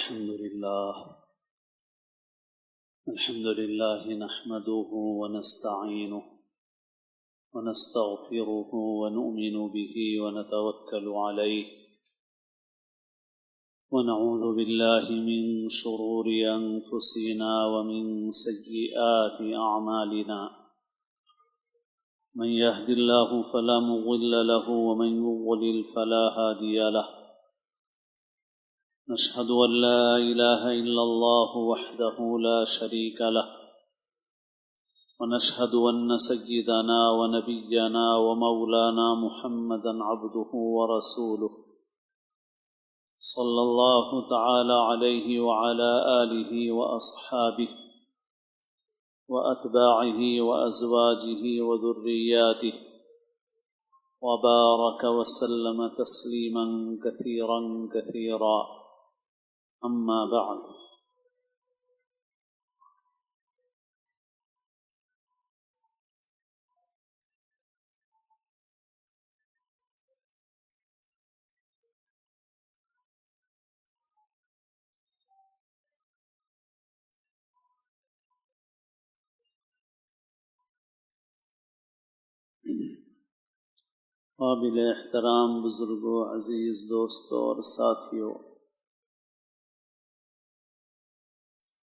الحمد لله نحمده ونستعينه ونستغفره ونؤمن به ونتوكل عليه ونعوذ بالله من شرور أنفسنا ومن سيئات أعمالنا من يهد الله فلا مضل له ومن يضلل فلا هادي له نشهد أن لا إله إلا الله وحده لا شريك له ونشهد أن سيدنا ونبينا ومولانا محمدا عبده ورسوله صلى الله تعالى عليه وعلى آله وأصحابه وأتباعه وأزواجه وذرياته وبارك وسلم تسليما كثيرا كثيرا أما بعد قابل احترام بزرگوں، عزیز دوستوں اور ساتھیوں،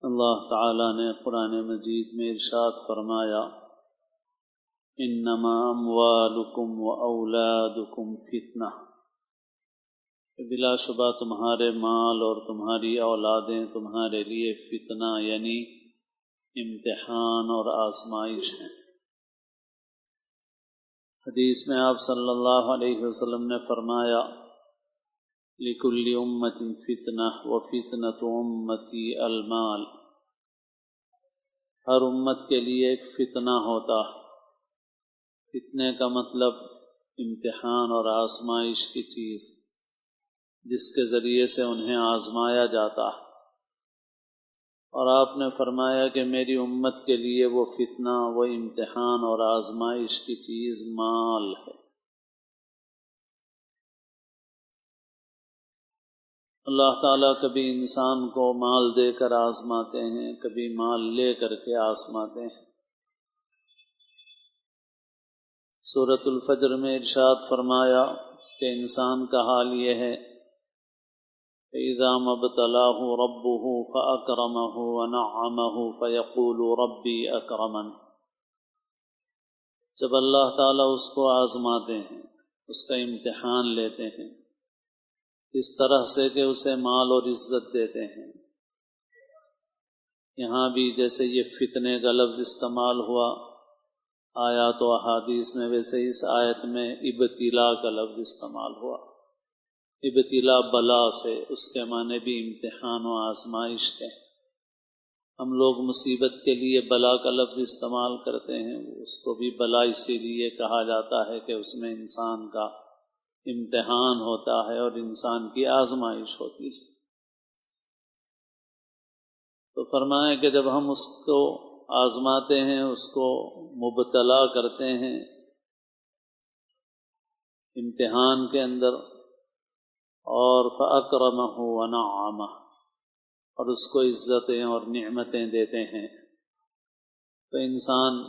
اللہ تعالی نے قرآن مجید میں ارشاد فرمایا انما اموالکم واولادکم فتنہ، کہ بلا شبہ تمہارے مال اور تمہاری اولادیں تمہارے لیے فتنہ یعنی امتحان اور آزمائش ہیں۔ حدیث میں آپ صلی اللہ علیہ وسلم نے فرمایا لِكُلِّ أُمَّةٍ فِتْنَةٌ وَفِتْنَةُ أُمَّتِي الْمَالِ، ہر امت کے لیے ایک فتنہ ہوتا ہے۔ فتنے کا مطلب امتحان اور آزمائش کی چیز، جس کے ذریعے سے انہیں آزمایا جاتا ہے، اور آپ نے فرمایا کہ میری امت کے لیے وہ فتنہ، وہ امتحان اور آزمائش کی چیز مال ہے۔ اللہ تعالیٰ کبھی انسان کو مال دے کر آزماتے ہیں، کبھی مال لے کر کے آزماتے ہیں۔ سورۃ الفجر میں ارشاد فرمایا کہ انسان کا حال یہ ہے فَإِذَا مَا ابْتَلَاهُ رَبُّهُ فَأَكْرَمَهُ وَنَعَّمَهُ فَيَقُولُ رَبِّي أَكْرَمَنِ، جب اللہ تعالیٰ اس کو آزماتے ہیں، اس کا امتحان لیتے ہیں، اس طرح سے کہ اسے مال اور عزت دیتے ہیں۔ یہاں بھی جیسے یہ فتنے کا لفظ استعمال ہوا آیات و احادیث میں، ویسے اس آیت میں ابتلا کا لفظ استعمال ہوا۔ ابتلا بلا سے، اس کے معنی بھی امتحان و آزمائش کے۔ ہم لوگ مصیبت کے لیے بلا کا لفظ استعمال کرتے ہیں، اس کو بھی بلا اسی لیے کہا جاتا ہے کہ اس میں انسان کا امتحان ہوتا ہے اور انسان کی آزمائش ہوتی ہے۔ تو فرمائیں کہ جب ہم اس کو آزماتے ہیں، اس کو مبتلا کرتے ہیں امتحان کے اندر، اور فَأَكْرَمَهُ وَنَعَّمَهُ، اور اس کو عزتیں اور نعمتیں دیتے ہیں، تو انسان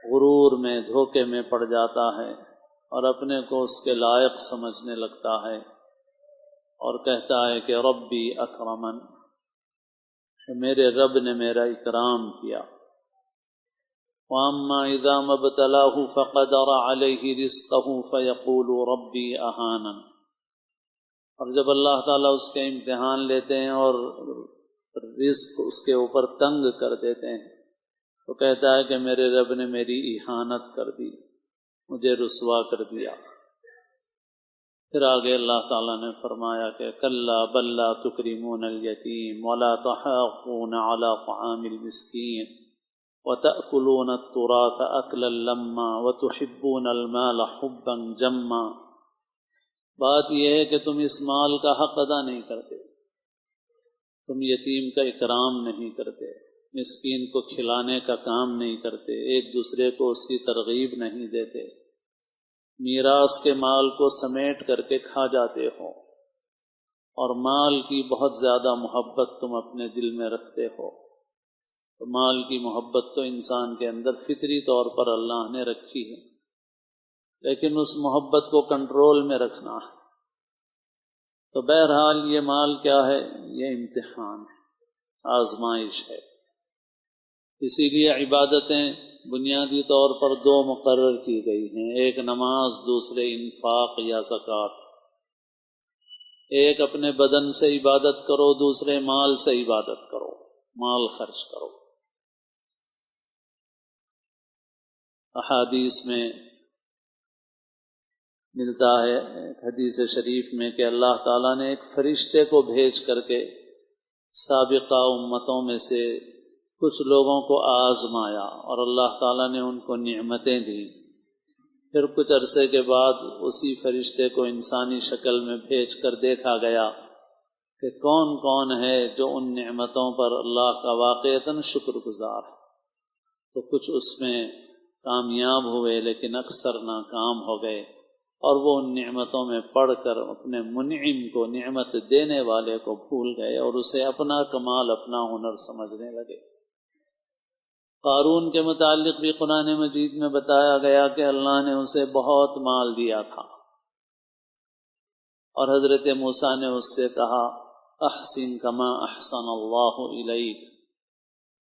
غرور میں، دھوکے میں پڑ جاتا ہے اور اپنے کو اس کے لائق سمجھنے لگتا ہے، اور کہتا ہے کہ ربی اکرمن، کہ میرے رب نے میرا اکرام کیا۔ وَأَمَّا إِذَا مَا ابْتَلَاهُ فَقَدَرَ عَلَيْهِ رِزْقَهُ فَيَقُولُ رَبِّي أَهَانَنِ، اور جب اللہ تعالیٰ اس کے امتحان لیتے ہیں اور رزق اس کے اوپر تنگ کر دیتے ہیں، تو کہتا ہے کہ میرے رب نے میری اہانت کر دی، مجھے رسوا کر دیا۔ پھر آگے اللہ تعالیٰ نے فرمایا کہ کلا بل لا تکرمون الیتیم ولا تحاضون علی طعام المسکین وتأکلون التراث اکلا لما وتحبون المال حبا جما۔ بات یہ ہے کہ تم اس مال کا حق ادا نہیں کرتے، تم یتیم کا اکرام نہیں کرتے، مسکین کو کھلانے کا کام نہیں کرتے، ایک دوسرے کو اس کی ترغیب نہیں دیتے، میراث کے مال کو سمیٹ کر کے کھا جاتے ہو، اور مال کی بہت زیادہ محبت تم اپنے دل میں رکھتے ہو، تو مال کی محبت تو انسان کے اندر فطری طور پر اللہ نے رکھی ہے، لیکن اس محبت کو کنٹرول میں رکھنا ہے۔ تو بہرحال یہ مال کیا ہے؟ یہ امتحان ہے، آزمائش ہے۔ اسی لیے عبادتیں بنیادی طور پر دو مقرر کی گئی ہیں، ایک نماز، دوسرے انفاق یا زکوٰۃ۔ ایک اپنے بدن سے عبادت کرو، دوسرے مال سے عبادت کرو، مال خرچ کرو۔ احادیث میں ملتا ہے، حدیث شریف میں، کہ اللہ تعالیٰ نے ایک فرشتے کو بھیج کر کے سابقہ امتوں میں سے کچھ لوگوں کو آزمایا، اور اللہ تعالیٰ نے ان کو نعمتیں دیں۔ پھر کچھ عرصے کے بعد اسی فرشتے کو انسانی شکل میں بھیج کر دیکھا گیا کہ کون کون ہے جو ان نعمتوں پر اللہ کا واقعتاً شکر گزار ہے۔ تو کچھ اس میں کامیاب ہوئے، لیکن اکثر ناکام ہو گئے، اور وہ ان نعمتوں میں پڑھ کر اپنے منعم کو، نعمت دینے والے کو بھول گئے، اور اسے اپنا کمال، اپنا ہنر سمجھنے لگے۔ قارون کے متعلق بھی قرآن مجید میں بتایا گیا کہ اللہ نے اسے بہت مال دیا تھا، اور حضرت موسیٰ نے اس سے کہا احسن کما احسن اللہ الیک،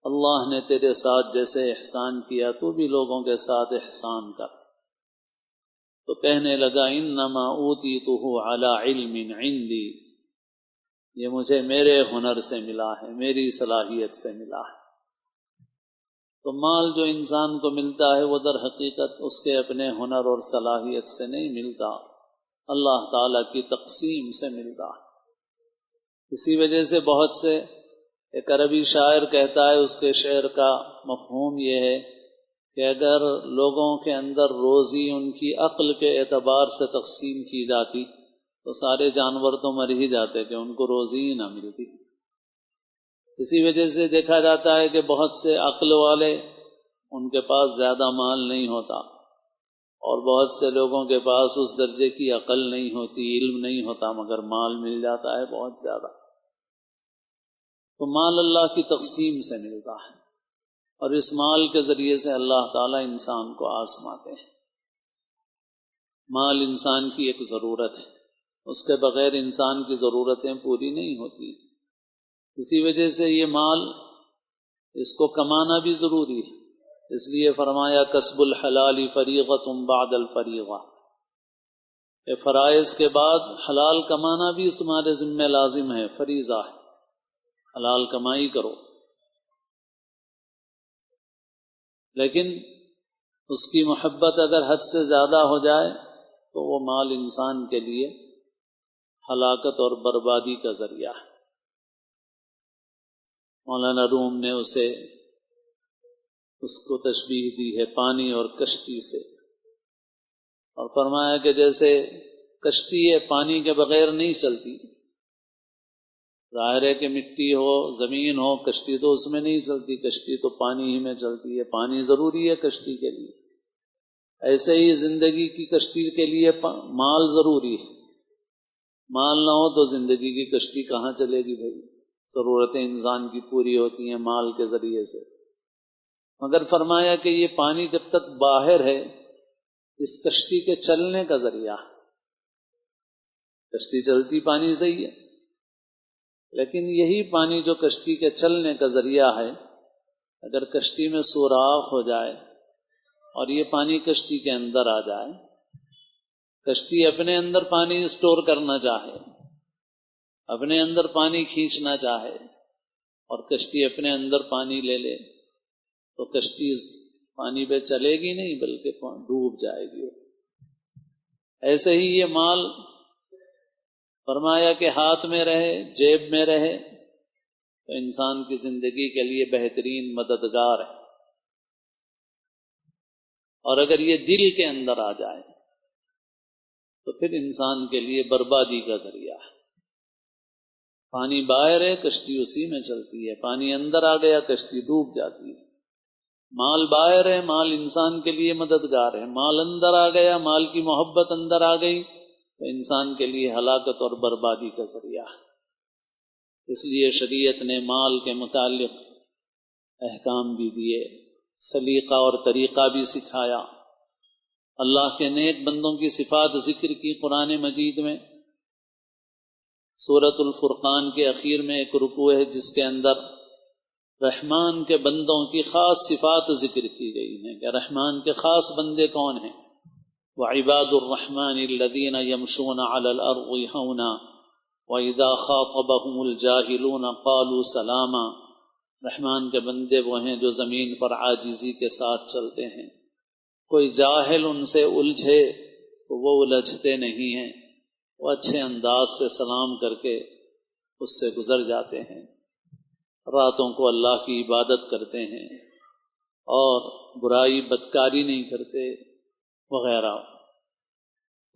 اللہ نے تیرے ساتھ جیسے احسان کیا تو بھی لوگوں کے ساتھ احسان کر۔ تو کہنے لگا انما اوتیتہ علی علم عندی، یہ مجھے میرے ہنر سے ملا ہے، میری صلاحیت سے ملا ہے۔ تو مال جو انسان کو ملتا ہے وہ در حقیقت اس کے اپنے ہنر اور صلاحیت سے نہیں ملتا، اللہ تعالیٰ کی تقسیم سے ملتا ہے۔ اسی وجہ سے بہت سے، ایک عربی شاعر کہتا ہے، اس کے شعر کا مفہوم یہ ہے کہ اگر لوگوں کے اندر روزی ان کی عقل کے اعتبار سے تقسیم کی جاتی تو سارے جانور تو مر ہی جاتے کہ ان کو روزی ہی نہ ملتی۔ اسی وجہ سے دیکھا جاتا ہے کہ بہت سے عقل والے، ان کے پاس زیادہ مال نہیں ہوتا، اور بہت سے لوگوں کے پاس اس درجے کی عقل نہیں ہوتی، علم نہیں ہوتا، مگر مال مل جاتا ہے بہت زیادہ۔ تو مال اللہ کی تقسیم سے ملتا ہے، اور اس مال کے ذریعے سے اللہ تعالیٰ انسان کو آزماتے ہیں۔ مال انسان کی ایک ضرورت ہے، اس کے بغیر انسان کی ضرورتیں پوری نہیں ہوتی۔ اسی وجہ سے یہ مال، اس کو کمانا بھی ضروری ہے، اس لیے فرمایا کسب الحلال فریضۃ بعد الفریضہ، کہ فرائض کے بعد حلال کمانا بھی تمہارے ذمہ لازم ہے، فریضہ ہے، حلال کمائی کرو۔ لیکن اس کی محبت اگر حد سے زیادہ ہو جائے تو وہ مال انسان کے لیے ہلاکت اور بربادی کا ذریعہ ہے۔ مولانا روم نے اس کو تشبیہ دی ہے پانی اور کشتی سے، اور فرمایا کہ جیسے کشتی ہے، پانی کے بغیر نہیں چلتی۔ ظاہر ہے کہ مٹی ہو، زمین ہو، کشتی تو اس میں نہیں چلتی، کشتی تو پانی ہی میں چلتی ہے، پانی ضروری ہے کشتی کے لیے۔ ایسے ہی زندگی کی کشتی کے لیے مال ضروری ہے، مال نہ ہو تو زندگی کی کشتی کہاں چلے گی بھائی؟ ضرورتیں انسان کی پوری ہوتی ہیں مال کے ذریعے سے، مگر فرمایا کہ یہ پانی جب تک باہر ہے، اس کشتی کے چلنے کا ذریعہ ہے۔ کشتی چلتی پانی سے ہی ہے، لیکن یہی پانی جو کشتی کے چلنے کا ذریعہ ہے، اگر کشتی میں سوراخ ہو جائے اور یہ پانی کشتی کے اندر آ جائے، کشتی اپنے اندر پانی اسٹور کرنا چاہے، اپنے اندر پانی کھینچنا چاہے، اور کشتی اپنے اندر پانی لے لے تو کشتی پانی پہ چلے گی نہیں، بلکہ ڈوب جائے گی۔ ایسے ہی یہ مال فرمایا کہ ہاتھ میں رہے، جیب میں رہے تو انسان کی زندگی کے لیے بہترین مددگار ہے، اور اگر یہ دل کے اندر آ جائے تو پھر انسان کے لیے بربادی کا ذریعہ ہے۔ پانی باہر ہے، کشتی اسی میں چلتی ہے، پانی اندر آ گیا، کشتی ڈوب جاتی ہے۔ مال باہر ہے، مال انسان کے لیے مددگار ہے، مال اندر آ گیا، مال کی محبت اندر آ گئی تو انسان کے لیے ہلاکت اور بربادی کا ذریعہ ہے۔ اس لیے شریعت نے مال کے متعلق احکام بھی دیے، سلیقہ اور طریقہ بھی سکھایا۔ اللہ کے نیک بندوں کی صفات ذکر کی قرآن مجید میں۔ سورۃ الفرقان کے اخیر میں ایک رکوع ہے جس کے اندر رحمان کے بندوں کی خاص صفات ذکر کی گئی ہیں کہ رحمان کے خاص بندے کون ہیں۔ وعباد الرحمن الذین یمشون علی الارض ہونا وَإِذَا خَاطَبَهُمُ الْجَاهِلُونَ قَالُوا سَلَامًا، رحمان کے بندے وہ ہیں جو زمین پر عاجزی کے ساتھ چلتے ہیں، کوئی جاہل ان سے الجھے تو وہ الجھتے نہیں ہیں، وہ اچھے انداز سے سلام کر کے اس سے گزر جاتے ہیں، راتوں کو اللہ کی عبادت کرتے ہیں اور برائی بدکاری نہیں کرتے وغیرہ۔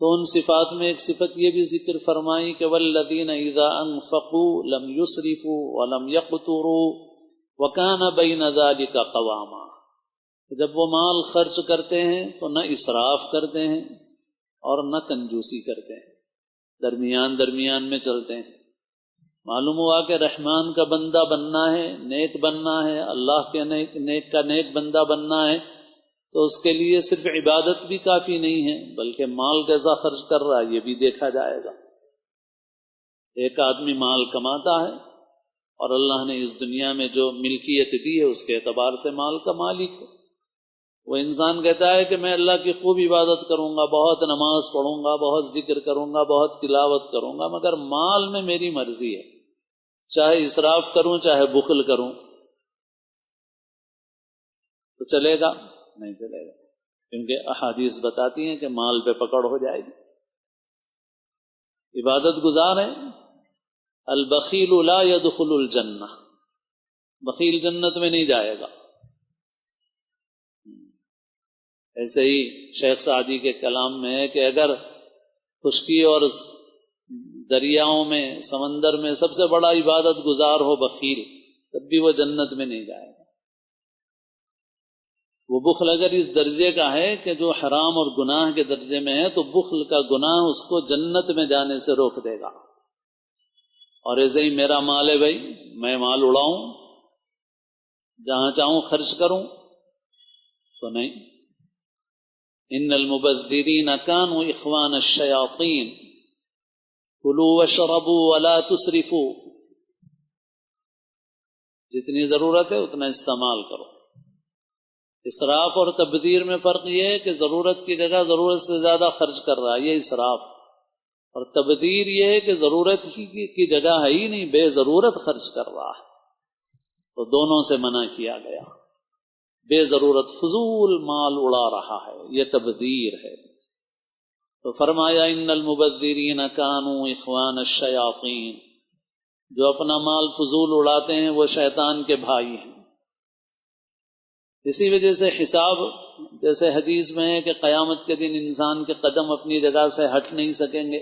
تو ان صفات میں ایک صفت یہ بھی ذکر فرمائی کہ والذین اذا انفقوا لم یسرفوا ولم یقتروا وکان بین ذلک قواما، جب وہ مال خرچ کرتے ہیں تو نہ اسراف کرتے ہیں اور نہ کنجوسی کرتے ہیں، درمیان درمیان میں چلتے ہیں۔ معلوم ہوا کہ رحمان کا بندہ بننا ہے، نیک بننا ہے، اللہ کے نیک کا نیک بندہ بننا ہے تو اس کے لیے صرف عبادت بھی کافی نہیں ہے بلکہ مال کیسا خرچ کر رہا ہے یہ بھی دیکھا جائے گا۔ ایک آدمی مال کماتا ہے اور اللہ نے اس دنیا میں جو ملکیت دی ہے اس کے اعتبار سے مال کا مالک ہے۔ وہ انسان کہتا ہے کہ میں اللہ کی خوب عبادت کروں گا، بہت نماز پڑھوں گا، بہت ذکر کروں گا، بہت تلاوت کروں گا، مگر مال میں میری مرضی ہے، چاہے اسراف کروں چاہے بخل کروں، تو چلے گا؟ نہیں چلے گا، کیونکہ احادیث بتاتی ہیں کہ مال پہ پکڑ ہو جائے گی۔ عبادت گزار ہے، البخیل لا يدخل الجنہ، بخیل جنت میں نہیں جائے گا۔ ایسے ہی شیخ سعدی کے کلام میں ہے کہ اگر خشکی اور دریاؤں میں سمندر میں سب سے بڑا عبادت گزار ہو بخیل، تب بھی وہ جنت میں نہیں جائے گا۔ وہ بخل اگر اس درجے کا ہے کہ جو حرام اور گناہ کے درجے میں ہے تو بخل کا گناہ اس کو جنت میں جانے سے روک دے گا۔ اور ایسے ہی میرا مال ہے بھائی، میں مال اڑاؤں، جہاں چاہوں خرچ کروں تو نہیں۔ ان المبذرین کانوا اخوان الشیاطین کلوا واشربوا ولا تسرفوا، جتنی ضرورت ہے اتنا استعمال کرو۔ اسراف اور تبذیر میں فرق یہ ہے کہ ضرورت کی جگہ ضرورت سے زیادہ خرچ کر رہا ہے، یہ اسراف، اور تبذیر یہ ہے کہ ضرورت ہی کی جگہ ہے ہی نہیں، بے ضرورت خرچ کر رہا ہے، تو دونوں سے منع کیا گیا۔ بے ضرورت فضول مال اڑا رہا ہے یہ تبذیر ہے، تو فرمایا ان المبذرین کانوا اخوان الشیاطین، جو اپنا مال فضول اڑاتے ہیں وہ شیطان کے بھائی ہیں۔ اسی وجہ سے حساب، جیسے حدیث میں ہے کہ قیامت کے دن انسان کے قدم اپنی جگہ سے ہٹ نہیں سکیں گے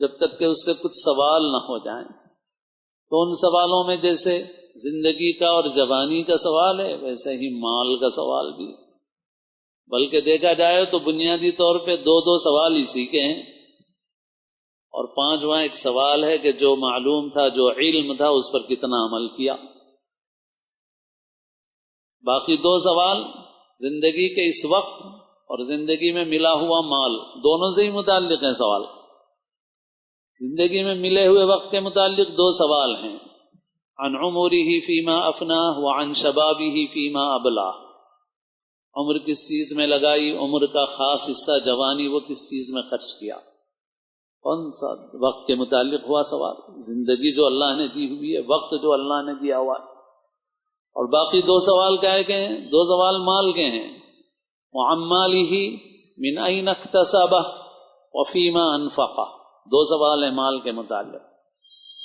جب تک کہ اس سے کچھ سوال نہ ہو جائیں، تو ان سوالوں میں جیسے زندگی کا اور جوانی کا سوال ہے ویسے ہی مال کا سوال بھی، بلکہ دیکھا جائے تو بنیادی طور پہ دو سوال اسی کے ہیں، اور پانچواں ایک سوال ہے کہ جو معلوم تھا، جو علم تھا، اس پر کتنا عمل کیا۔ باقی دو سوال زندگی کے اس وقت اور زندگی میں ملا ہوا مال، دونوں سے ہی متعلق ہیں سوال۔ زندگی میں ملے ہوئے وقت کے متعلق دو سوال ہیں، عن عمره فیما افناہ وعن شبابہ فیما ابلاہ، عمر کس چیز میں لگائی، عمر کا خاص حصہ جوانی وہ کس چیز میں خرچ کیا، کون سا وقت کے متعلق ہوا سوال۔ زندگی جو اللہ نے دی ہوئی ہے، وقت جو اللہ نے دیا ہوا ہے، اور باقی دو سوال کیا کے ہیں؟ دو سوال مال کے ہیں، وعن مالہ من این اکتسبہ وفیما انفقہ، دو سوال ہیں مال کے متعلق،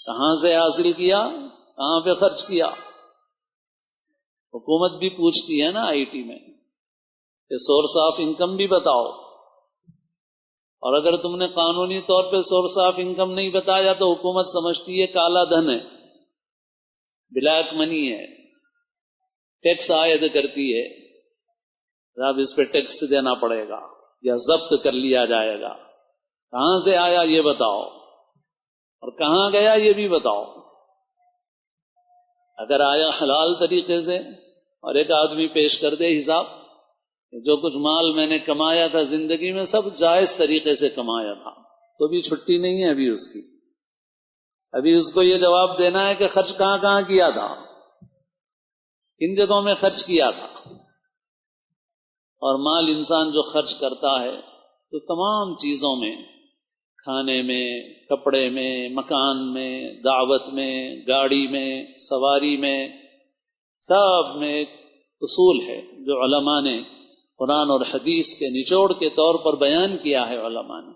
کہاں سے حاصل کیا، کہاں پہ خرچ کیا۔ حکومت بھی پوچھتی ہے نا آئی ٹی میں کہ سورس آف انکم بھی بتاؤ، اور اگر تم نے قانونی طور پہ سورس آف انکم نہیں بتایا تو حکومت سمجھتی ہے کالا دھن ہے، بلیک منی ہے، ٹیکس عائد کرتی ہے، اب اس پہ ٹیکس دینا پڑے گا یا ضبط کر لیا جائے گا۔ کہاں سے آیا یہ بتاؤ، اور کہاں گیا یہ بھی بتاؤ۔ اگر آیا حلال طریقے سے، اور ایک آدمی پیش کر دے حساب کہ جو کچھ مال میں نے کمایا تھا زندگی میں سب جائز طریقے سے کمایا تھا، تو بھی چھٹی نہیں ہے ابھی اس کی۔ ابھی اس کو یہ جواب دینا ہے کہ خرچ کہاں کہاں کیا تھا، کن جگہوں میں خرچ کیا تھا۔ اور مال انسان جو خرچ کرتا ہے تو تمام چیزوں میں، کھانے میں، کپڑے میں، مکان میں، دعوت میں، گاڑی میں، سواری میں، سب میں ایک اصول ہے جو علماء نے قرآن اور حدیث کے نچوڑ کے طور پر بیان کیا ہے۔ علماء نے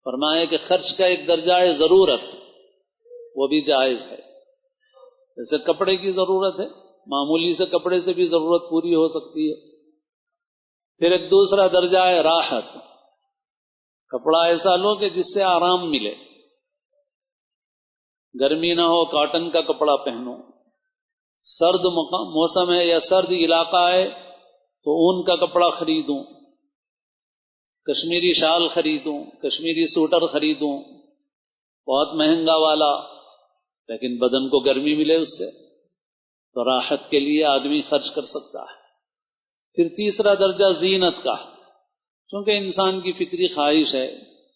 فرمایا کہ خرچ کا ایک درجہ ہے ضرورت، وہ بھی جائز ہے۔ جیسے کپڑے کی ضرورت ہے، معمولی سے کپڑے سے بھی ضرورت پوری ہو سکتی ہے۔ پھر ایک دوسرا درجہ ہے راحت، کپڑا ایسا لو کہ جس سے آرام ملے، گرمی نہ ہو کاٹن کا کپڑا پہنو، سرد موسم ہے یا سرد علاقہ ہے تو اون کا کپڑا خریدوں، کشمیری شال خریدوں، کشمیری سوٹر خریدوں، بہت مہنگا والا، لیکن بدن کو گرمی ملے اس سے، تو راحت کے لیے آدمی خرچ کر سکتا ہے۔ پھر تیسرا درجہ زینت کا، کیونکہ انسان کی فطری خواہش ہے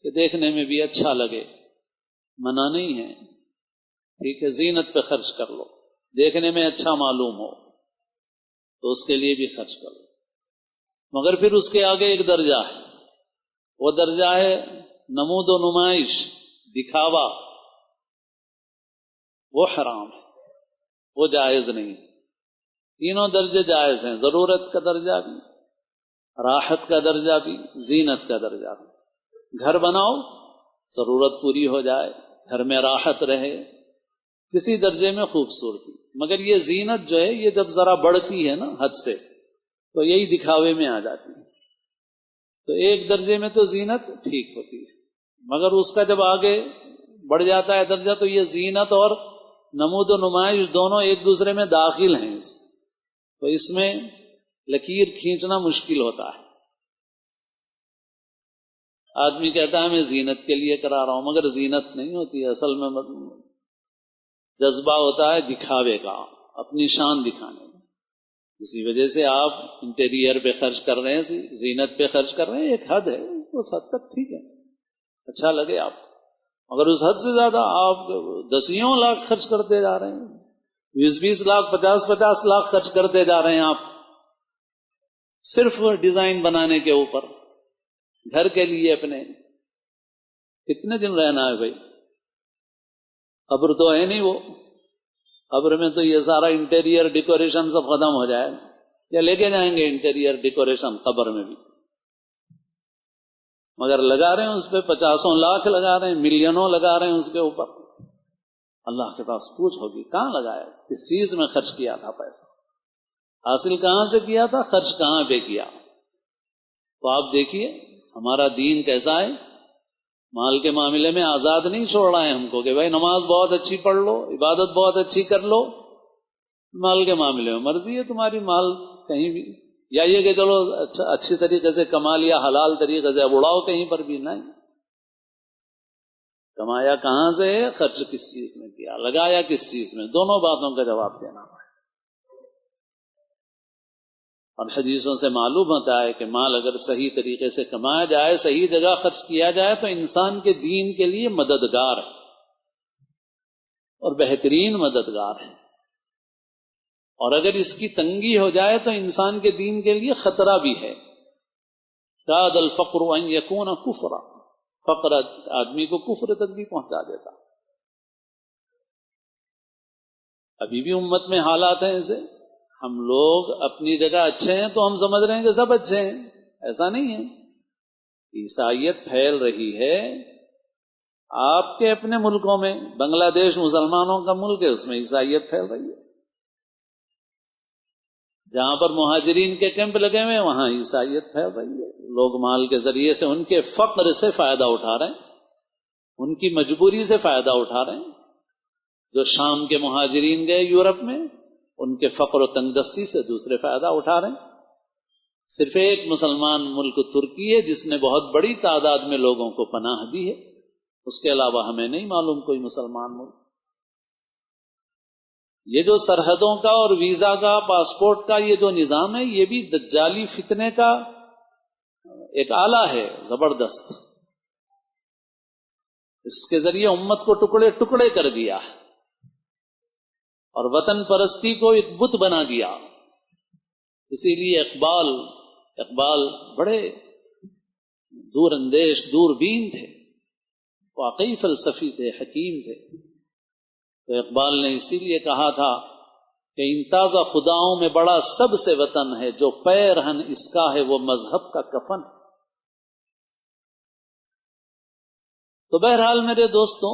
کہ دیکھنے میں بھی اچھا لگے، منع نہیں ہے، ٹھیک ہے زینت پہ خرچ کر لو، دیکھنے میں اچھا معلوم ہو تو اس کے لیے بھی خرچ کر لو۔ مگر پھر اس کے آگے ایک درجہ ہے، وہ درجہ ہے نمود و نمائش، دکھاوا، وہ حرام ہے، وہ جائز نہیں۔ تینوں درجے جائز ہیں، ضرورت کا درجہ بھی، راحت کا درجہ بھی، زینت کا درجہ بھی۔ گھر بناؤ، ضرورت پوری ہو جائے، گھر میں راحت رہے، کسی درجے میں خوبصورتی۔ مگر یہ زینت جو ہے یہ جب ذرا بڑھتی ہے نا حد سے تو یہی دکھاوے میں آ جاتی ہے۔ تو ایک درجے میں تو زینت ٹھیک ہوتی ہے، مگر اس کا جب آگے بڑھ جاتا ہے درجہ تو یہ زینت اور نمود و نمائش دونوں ایک دوسرے میں داخل ہیں، تو اس میں لکیر کھینچنا مشکل ہوتا ہے۔ آدمی کہتا ہے میں زینت کے لیے کرا رہا ہوں، مگر زینت نہیں ہوتی ہے اصل میں، جذبہ ہوتا ہے دکھاوے کا، اپنی شان دکھانے کا۔ اسی وجہ سے آپ انٹیریئر پہ خرچ کر رہے ہیں، زینت پہ خرچ کر رہے ہیں، ایک حد ہے، اس حد تک ٹھیک ہے، اچھا لگے آپ، مگر اس حد سے زیادہ آپ دسیوں لاکھ خرچ کرتے جا رہے ہیں، 20 لاکھ 50 لاکھ خرچ کرتے جا رہے ہیں آپ صرف ڈیزائن بنانے کے اوپر، گھر کے لیے اپنے۔ کتنے دن رہنا ہے بھائی؟ قبر تو ہے نہیں، وہ قبر میں تو یہ سارا انٹیریئر ڈیکوریشن سب ختم ہو جائے، یا لے کے جائیں گے انٹیریئر ڈیکوریشن قبر میں بھی، مگر لگا رہے ہیں اس پہ 50 لاکھ لگا رہے ہیں، ملینوں لگا رہے ہیں اس کے اوپر۔ اللہ کے پاس پوچھ ہوگی کہاں لگایا، کس چیز میں خرچ کیا تھا پیسہ، حاصل کہاں سے کیا تھا، خرچ کہاں پہ کیا۔ تو آپ دیکھیے ہمارا دین کیسا ہے، مال کے معاملے میں آزاد نہیں چھوڑ رہا ہے ہم کو کہ بھائی نماز بہت اچھی پڑھ لو، عبادت بہت اچھی کر لو، مال کے معاملے میں مرضی ہے تمہاری، مال کہیں بھی، یا یہ کہ چلو اچھی طریقے سے کما لیا، حلال طریقے سے اڑاؤ کہیں پر بھی نہیں۔ کمایا کہاں سے ہے، خرچ کس چیز میں کیا، لگایا کس چیز میں، دونوں باتوں کا جواب دینا ہے۔ اور حدیثوں سے معلوم ہوتا ہے کہ مال اگر صحیح طریقے سے کمایا جائے، صحیح جگہ خرچ کیا جائے تو انسان کے دین کے لیے مددگار ہے اور بہترین مددگار ہے، اور اگر اس کی تنگی ہو جائے تو انسان کے دین کے لیے خطرہ بھی ہے۔ کاد الفقر ان یکون کفرا، فقر آدمی کو کفر تک بھی پہنچا دیتا۔ ابھی بھی امت میں حالات ہیں ایسے، ہم لوگ اپنی جگہ اچھے ہیں تو ہم سمجھ رہے ہیں کہ سب اچھے ہیں، ایسا نہیں ہے۔ عیسائیت پھیل رہی ہے آپ کے اپنے ملکوں میں، بنگلہ دیش مسلمانوں کا ملک ہے، اس میں عیسائیت پھیل رہی ہے۔ جہاں پر مہاجرین کے کیمپ لگے ہوئے ہیں وہاں عیسائیت پھیل رہی ہے، لوگ مال کے ذریعے سے ان کے فقر سے فائدہ اٹھا رہے ہیں، ان کی مجبوری سے فائدہ اٹھا رہے ہیں۔ جو شام کے مہاجرین گئے یورپ میں، ان کے فقر و تنگ دستی سے دوسرے فائدہ اٹھا رہے ہیں۔ صرف ایک مسلمان ملک ترکی ہے جس نے بہت بڑی تعداد میں لوگوں کو پناہ دی ہے، اس کے علاوہ ہمیں نہیں معلوم کوئی مسلمان ملک۔ یہ جو سرحدوں کا اور ویزا کا، پاسپورٹ کا یہ جو نظام ہے، یہ بھی دجالی فتنے کا ایک آلہ ہے زبردست۔ اس کے ذریعے امت کو ٹکڑے ٹکڑے کر دیا اور وطن پرستی کو ایک بت بنا دیا۔ اسی لیے اقبال بڑے دور اندیش، دور بین تھے، واقعی فلسفی تھے، حکیم تھے۔ تو اقبال نے اسی لیے کہا تھا کہ ان تازہ خداؤں میں بڑا سب سے وطن ہے، جو پیرہن اس کا ہے وہ مذہب کا کفن۔ تو بہرحال میرے دوستوں،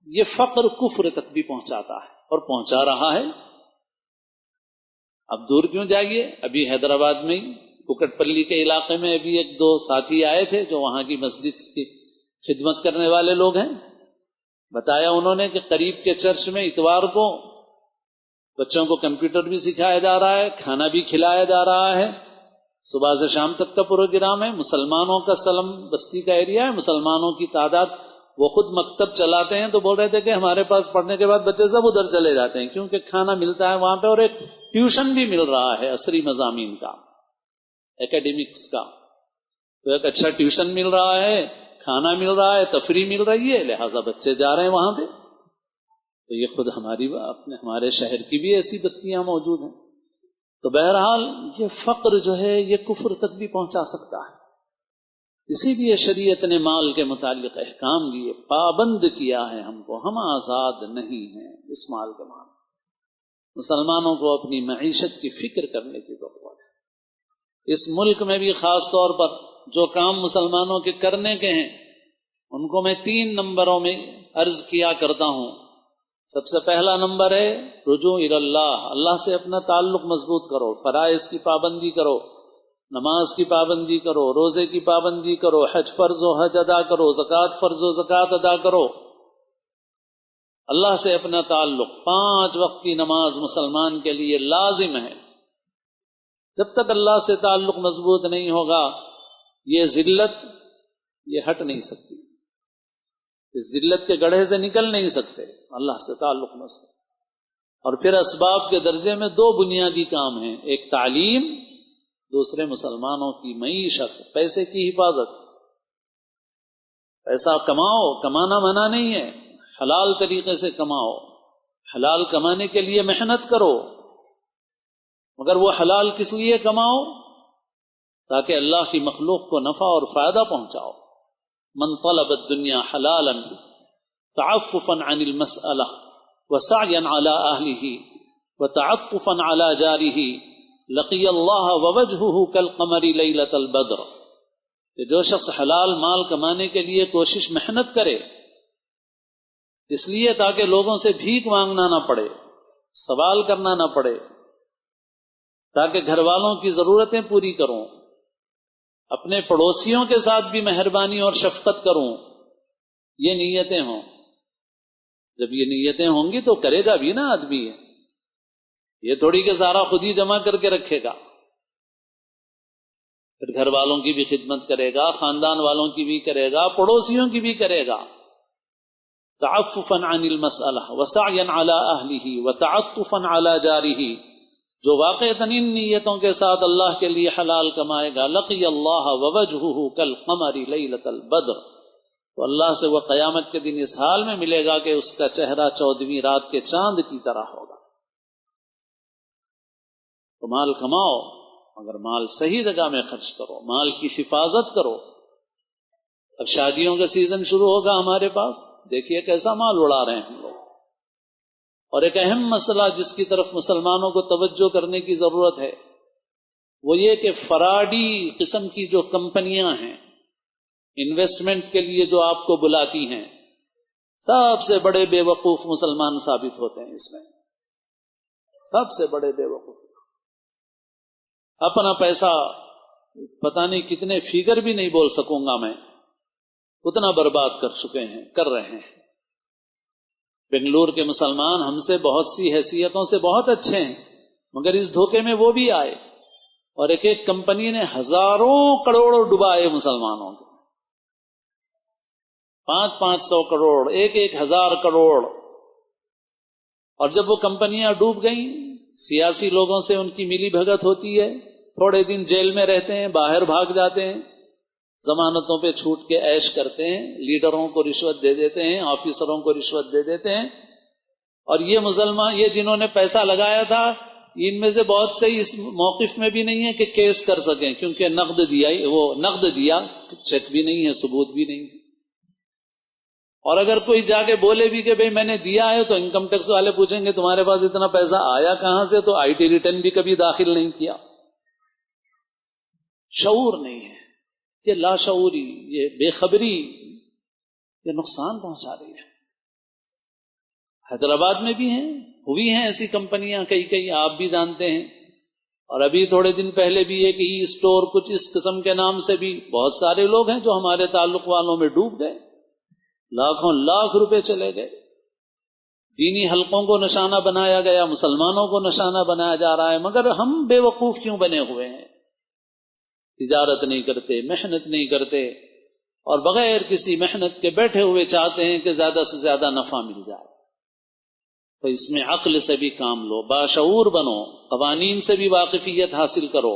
یہ فقر کفر تک بھی پہنچاتا ہے اور پہنچا رہا ہے۔ اب دور کیوں جائیے، ابھی حیدرآباد میں ککٹ پلی کے علاقے میں ابھی ایک دو ساتھی آئے تھے جو وہاں کی مسجد کی خدمت کرنے والے لوگ ہیں۔ بتایا انہوں نے کہ قریب کے چرچ میں اتوار کو بچوں کو کمپیوٹر بھی سکھایا جا رہا ہے، کھانا بھی کھلایا جا رہا ہے، صبح سے شام تک کا پروگرام ہے۔ مسلمانوں کا سلم بستی کا ایریا ہے، مسلمانوں کی تعداد، وہ خود مکتب چلاتے ہیں، تو بول رہے تھے کہ ہمارے پاس پڑھنے کے بعد بچے سب ادھر چلے جاتے ہیں کیونکہ کھانا ملتا ہے وہاں پہ، اور ایک ٹیوشن بھی مل رہا ہے عصری مضامین کا، ایکیڈیمکس کا۔ تو ایک اچھا ٹیوشن مل رہا ہے، کھانا مل رہا ہے، تفریح مل رہی ہے، لہٰذا بچے جا رہے ہیں وہاں پہ۔ تو یہ خود ہمارے شہر کی بھی ایسی بستیاں موجود ہیں۔ تو بہرحال یہ فقر جو ہے یہ کفر تک بھی پہنچا سکتا ہے۔ اسی لیے شریعت نے مال کے متعلق احکام دیے، پابند کیا ہے ہم کو، ہم آزاد نہیں ہیں اس مال کے معاملے۔ مسلمانوں کو اپنی معیشت کی فکر کرنے کی ضرورت ہے۔ اس ملک میں بھی خاص طور پر جو کام مسلمانوں کے کرنے کے ہیں ان کو میں 3 نمبروں میں عرض کیا کرتا ہوں۔ سب سے پہلا نمبر ہے رجوع اللہ، اللہ سے اپنا تعلق مضبوط کرو، فرائض کی پابندی کرو، نماز کی پابندی کرو، روزے کی پابندی کرو، حج فرض و حج ادا کرو، زکوٰۃ فرض و زکوٰۃ ادا کرو۔ اللہ سے اپنا تعلق، 5 وقت کی نماز مسلمان کے لیے لازم ہے۔ جب تک اللہ سے تعلق مضبوط نہیں ہوگا یہ ذلت یہ ہٹ نہیں سکتی، اس ذلت کے گڑھے سے نکل نہیں سکتے اللہ سے تعلق مضبوط۔ اور پھر اسباب کے درجے میں 2 بنیادی کام ہیں، ایک تعلیم، دوسرے مسلمانوں کی معیشت، پیسے کی حفاظت۔ پیسہ کماؤ، کمانا منع نہیں ہے، حلال طریقے سے کماؤ، حلال کمانے کے لیے محنت کرو، مگر وہ حلال کس لیے کماؤ؟ تاکہ اللہ کی مخلوق کو نفع اور فائدہ پہنچاؤ۔ من طلب الدنیا حلالا تعففا عن المسألہ وسعیا علی اہلہ وتعطفا علی جارہ لقی اللہ ووجہہ کالقمر لیلۃ البدر، کہ جو شخص حلال مال کمانے کے لیے کوشش محنت کرے اس لیے تاکہ لوگوں سے بھیک مانگنا نہ پڑے، سوال کرنا نہ پڑے، تاکہ گھر والوں کی ضرورتیں پوری کروں، اپنے پڑوسیوں کے ساتھ بھی مہربانی اور شفقت کروں، یہ نیتیں ہوں۔ جب یہ نیتیں ہوں گی تو کرے گا بھی نا آدمی، یہ تھوڑی کہ سارا خود ہی جمع کر کے رکھے گا۔ پھر گھر والوں کی بھی خدمت کرے گا، خاندان والوں کی بھی کرے گا، پڑوسیوں کی بھی کرے گا۔ تعففا عن المسألہ وسعیا علی اہلہ وتعطفا علی جارہ، جو واقعتاً ان نیتوں کے ساتھ اللہ کے لیے حلال کمائے گا، لقی اللہ ووجہہ کالقمر لیلۃ البدر، تو اللہ سے وہ قیامت کے دن اس حال میں ملے گا کہ اس کا چہرہ 14ویں رات کے چاند کی طرح ہوگا۔ تو مال کماؤ، مگر مال صحیح جگہ میں خرچ کرو، مال کی حفاظت کرو۔ اب شادیوں کا سیزن شروع ہوگا ہمارے پاس، دیکھیے کیسا مال اڑا رہے ہیں ہم لوگ۔ اور ایک اہم مسئلہ جس کی طرف مسلمانوں کو توجہ کرنے کی ضرورت ہے وہ یہ کہ فراڈی قسم کی جو کمپنیاں ہیں انویسٹمنٹ کے لیے جو آپ کو بلاتی ہیں، سب سے بڑے بے وقوف مسلمان ثابت ہوتے ہیں اس میں، سب سے بڑے بے وقوف۔ اپنا پیسہ پتہ نہیں کتنے فیگر بھی نہیں بول سکوں گا میں، اتنا برباد کر چکے ہیں، کر رہے ہیں۔ بنگلور کے مسلمان ہم سے بہت سی حیثیتوں سے بہت اچھے ہیں، مگر اس دھوکے میں وہ بھی آئے اور ایک ایک کمپنی نے ہزاروں کروڑ ڈبائے مسلمانوں کے، 500 کروڑ، 1,000 کروڑ. اور جب وہ کمپنیاں ڈوب گئیں، سیاسی لوگوں سے ان کی ملی بھگت ہوتی ہے، تھوڑے دن جیل میں رہتے ہیں، باہر بھاگ جاتے ہیں، ضمانتوں پہ چھوٹ کے عیش کرتے ہیں، لیڈروں کو رشوت دے دیتے ہیں، آفیسروں کو رشوت دے دیتے ہیں. اور یہ مسلمان، یہ جنہوں نے پیسہ لگایا تھا، ان میں سے بہت سے اس موقف میں بھی نہیں ہے کہ کیس کر سکیں، کیونکہ نقد دیا، چیک بھی نہیں ہے، ثبوت بھی نہیں. اور اگر کوئی جا کے بولے بھی کہ بھئی میں نے دیا ہے، تو انکم ٹیکس والے پوچھیں گے تمہارے پاس اتنا پیسہ آیا کہاں سے؟ تو آئی ٹی ریٹرن بھی کبھی داخل نہیں کیا. شعور نہیں ہے، یہ لاشعوری، یہ بے خبری، یہ نقصان پہنچا رہی ہے. حیدرآباد میں بھی ہیں، ہوئی ہیں ایسی کمپنیاں کئی آپ بھی جانتے ہیں. اور ابھی تھوڑے دن پہلے بھی ایک ای اسٹور کچھ اس قسم کے نام سے بھی بہت سارے لوگ ہیں جو ہمارے تعلق والوں میں ڈوب گئے، لاکھوں لاکھ روپے چلے گئے. دینی حلقوں کو نشانہ بنایا گیا، مسلمانوں کو نشانہ بنایا جا رہا ہے. مگر ہم بے وقوف کیوں بنے ہوئے ہیں؟ تجارت نہیں کرتے، محنت نہیں کرتے، اور بغیر کسی محنت کے بیٹھے ہوئے چاہتے ہیں کہ زیادہ سے زیادہ نفع مل جائے. تو اس میں عقل سے بھی کام لو، باشعور بنو، قوانین سے بھی واقفیت حاصل کرو.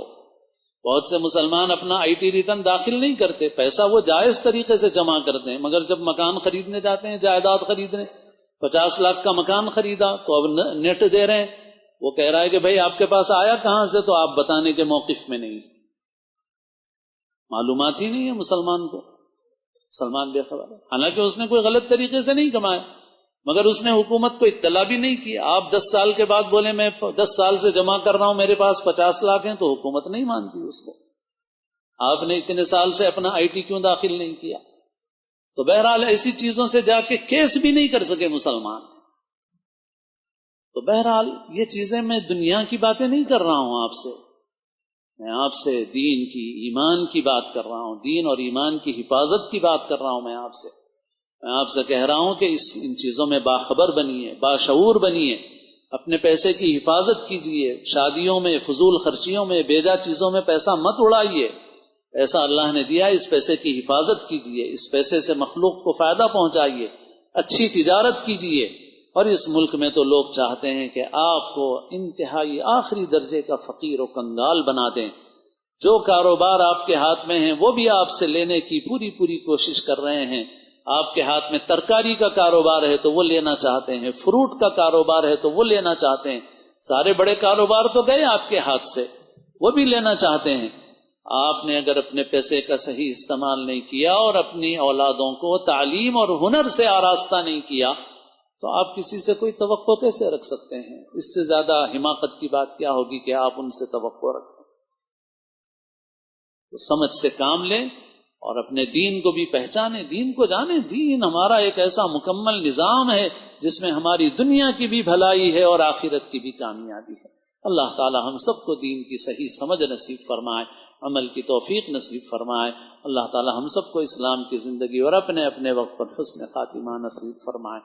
بہت سے مسلمان اپنا آئی ٹی ریٹرن داخل نہیں کرتے، پیسہ وہ جائز طریقے سے جمع کرتے ہیں، مگر جب مکان خریدنے جاتے ہیں، جائیداد خریدنے، 50 لاکھ کا مکان خریدا تو اب نیٹ دے رہے ہیں، وہ کہہ رہا ہے کہ بھائی آپ کے پاس آیا کہاں سے؟ تو آپ بتانے کے موقف میں نہیں، معلومات ہی نہیں ہے مسلمان کو. مسلمان بے خبر ہے، حالانکہ اس نے کوئی غلط طریقے سے نہیں کمایا، مگر اس نے حکومت کو اطلاع بھی نہیں کی. آپ 10 سال کے بعد بولے میں 10 سال سے جمع کر رہا ہوں، میرے پاس 50 لاکھ ہیں، تو حکومت نہیں مانتی اس کو. آپ نے اتنے سال سے اپنا آئی ٹی کیوں داخل نہیں کیا؟ تو بہرحال ایسی چیزوں سے جا کے کیس بھی نہیں کر سکے مسلمان. تو بہرحال یہ چیزیں، میں دنیا کی باتیں نہیں کر رہا ہوں آپ سے، میں آپ سے دین کی، ایمان کی بات کر رہا ہوں، دین اور ایمان کی حفاظت کی بات کر رہا ہوں. میں آپ سے کہہ رہا ہوں کہ ان چیزوں میں باخبر بنیے، باشعور بنیے، اپنے پیسے کی حفاظت کیجیے. شادیوں میں، فضول خرچیوں میں، بیجا چیزوں میں پیسہ مت اڑائیے. پیسہ اللہ نے دیا، اس پیسے کی حفاظت کیجیے، اس پیسے سے مخلوق کو فائدہ پہنچائیے، اچھی تجارت کیجیے. اور اس ملک میں تو لوگ چاہتے ہیں کہ آپ کو انتہائی آخری درجے کا فقیر و کنگال بنا دیں. جو کاروبار آپ کے ہاتھ میں ہیں وہ بھی آپ سے لینے کی پوری کوشش کر رہے ہیں. آپ کے ہاتھ میں ترکاری کا کاروبار ہے تو وہ لینا چاہتے ہیں، فروٹ کا کاروبار ہے تو وہ لینا چاہتے ہیں. سارے بڑے کاروبار تو گئے آپ کے ہاتھ سے، وہ بھی لینا چاہتے ہیں. آپ نے اگر اپنے پیسے کا صحیح استعمال نہیں کیا اور اپنی اولادوں کو تعلیم اور ہنر سے آراستہ نہیں کیا، تو آپ کسی سے کوئی توقع کیسے رکھ سکتے ہیں؟ اس سے زیادہ حماقت کی بات کیا ہوگی کہ آپ ان سے توقع رکھیں. تو سمجھ سے کام لیں اور اپنے دین کو بھی پہچانیں، دین کو جانیں. دین ہمارا ایک ایسا مکمل نظام ہے جس میں ہماری دنیا کی بھی بھلائی ہے اور آخرت کی بھی کامیابی ہے. اللہ تعالی ہم سب کو دین کی صحیح سمجھ نصیب فرمائے، عمل کی توفیق نصیب فرمائے. اللہ تعالی ہم سب کو اسلام کی زندگی اور اپنے وقت پر حسن خاتمہ نصیب فرمائے.